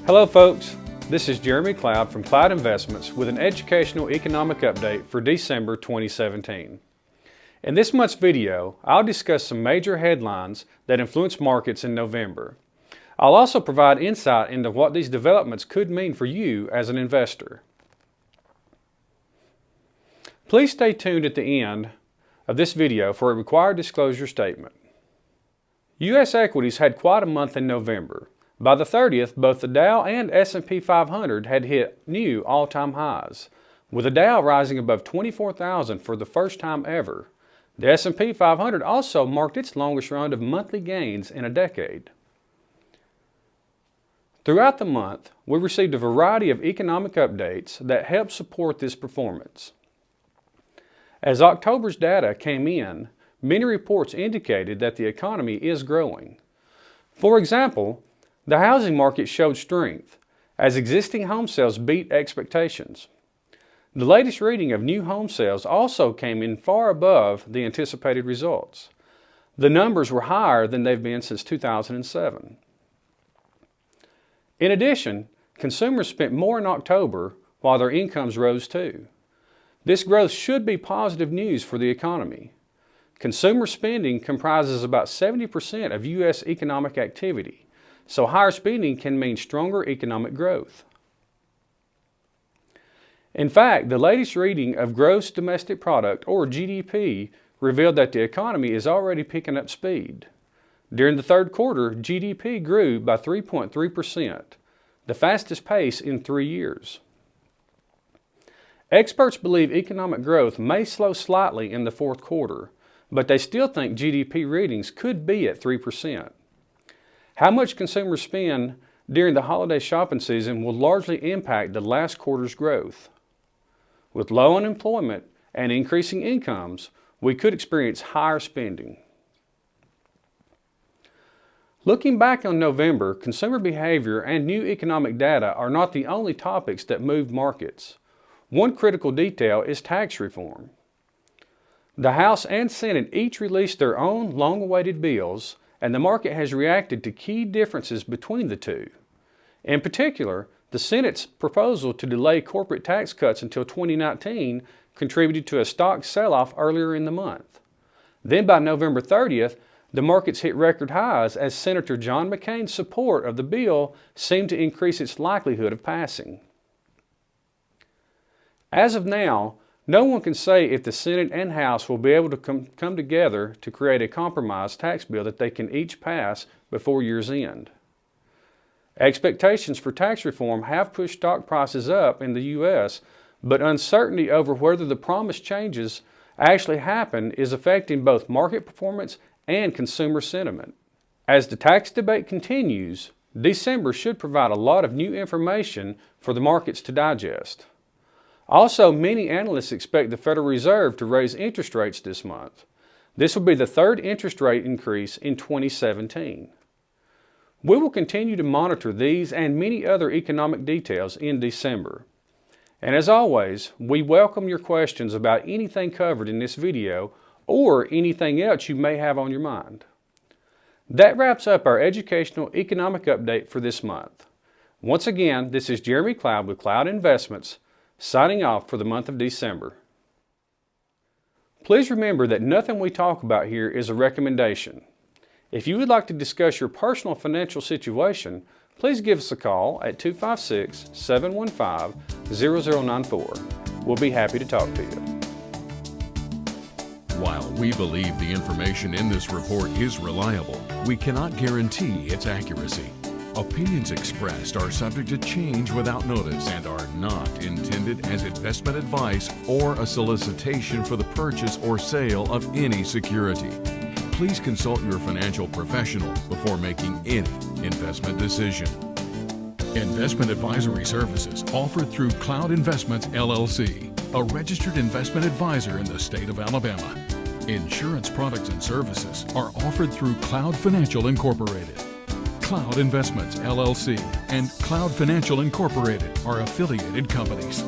Hello folks, this is Jeremy Cloud from Cloud Investments with an educational economic update for December 2017. In this month's video, I'll discuss some major headlines that influence markets in November. I'll also provide insight into what these developments could mean for you as an investor. Please stay tuned at the end of this video for a required disclosure statement. U.S. equities had quite a month in November. By the 30th, both the Dow and S&P 500 had hit new all-time highs, with the Dow rising above 24,000 for the first time ever. The S&P 500 also marked its longest run of monthly gains in a decade. Throughout the month, we received a variety of economic updates that helped support this performance. As October's data came in, many reports indicated that the economy is growing. For example, the housing market showed strength as existing home sales beat expectations. The latest reading of new home sales also came in far above the anticipated results. The numbers were higher than they've been since 2007. In addition, consumers spent more in October while their incomes rose too. This growth should be positive news for the economy. Consumer spending comprises about 70% of U.S. economic activity, so higher spending can mean stronger economic growth. In fact, the latest reading of Gross Domestic Product, or GDP, revealed that the economy is already picking up speed. During the third quarter, GDP grew by 3.3%, the fastest pace in 3 years. Experts believe economic growth may slow slightly in the fourth quarter, but they still think GDP readings could be at 3%. How much consumers spend during the holiday shopping season will largely impact the last quarter's growth. With low unemployment and increasing incomes, we could experience higher spending. Looking back on November, consumer behavior and new economic data are not the only topics that moved markets. One critical detail is tax reform. The House and Senate each released their own long-awaited bills, and the market has reacted to key differences between the two. In particular, the Senate's proposal to delay corporate tax cuts until 2019 contributed to a stock sell-off earlier in the month. Then by November 30th, the markets hit record highs as Senator John McCain's support of the bill seemed to increase its likelihood of passing. As of now, no one can say if the Senate and House will be able to come together to create a compromise tax bill that they can each pass before year's end. Expectations for tax reform have pushed stock prices up in the U.S., but uncertainty over whether the promised changes actually happen is affecting both market performance and consumer sentiment. As the tax debate continues, December should provide a lot of new information for the markets to digest. Also, many analysts expect the Federal Reserve to raise interest rates this month. This will be the third interest rate increase in 2017. We will continue to monitor these and many other economic details in December. And as always, we welcome your questions about anything covered in this video or anything else you may have on your mind. That wraps up our educational economic update for this month. Once again, this is Jeremy Cloud with Cloud Investments, signing off for the month of December. Please remember that nothing we talk about here is a recommendation. If you would like to discuss your personal financial situation, please give us a call at 256-715-0094. We'll be happy to talk to you. While we believe the information in this report is reliable, we cannot guarantee its accuracy. Opinions expressed are subject to change without notice and are not intended as investment advice or a solicitation for the purchase or sale of any security. Please consult your financial professional before making any investment decision. Investment advisory services offered through Cloud Investments, LLC, a registered investment advisor in the state of Alabama. Insurance products and services are offered through Cloud Financial Incorporated. Cloud Investments, LLC, and Cloud Financial Incorporated are affiliated companies.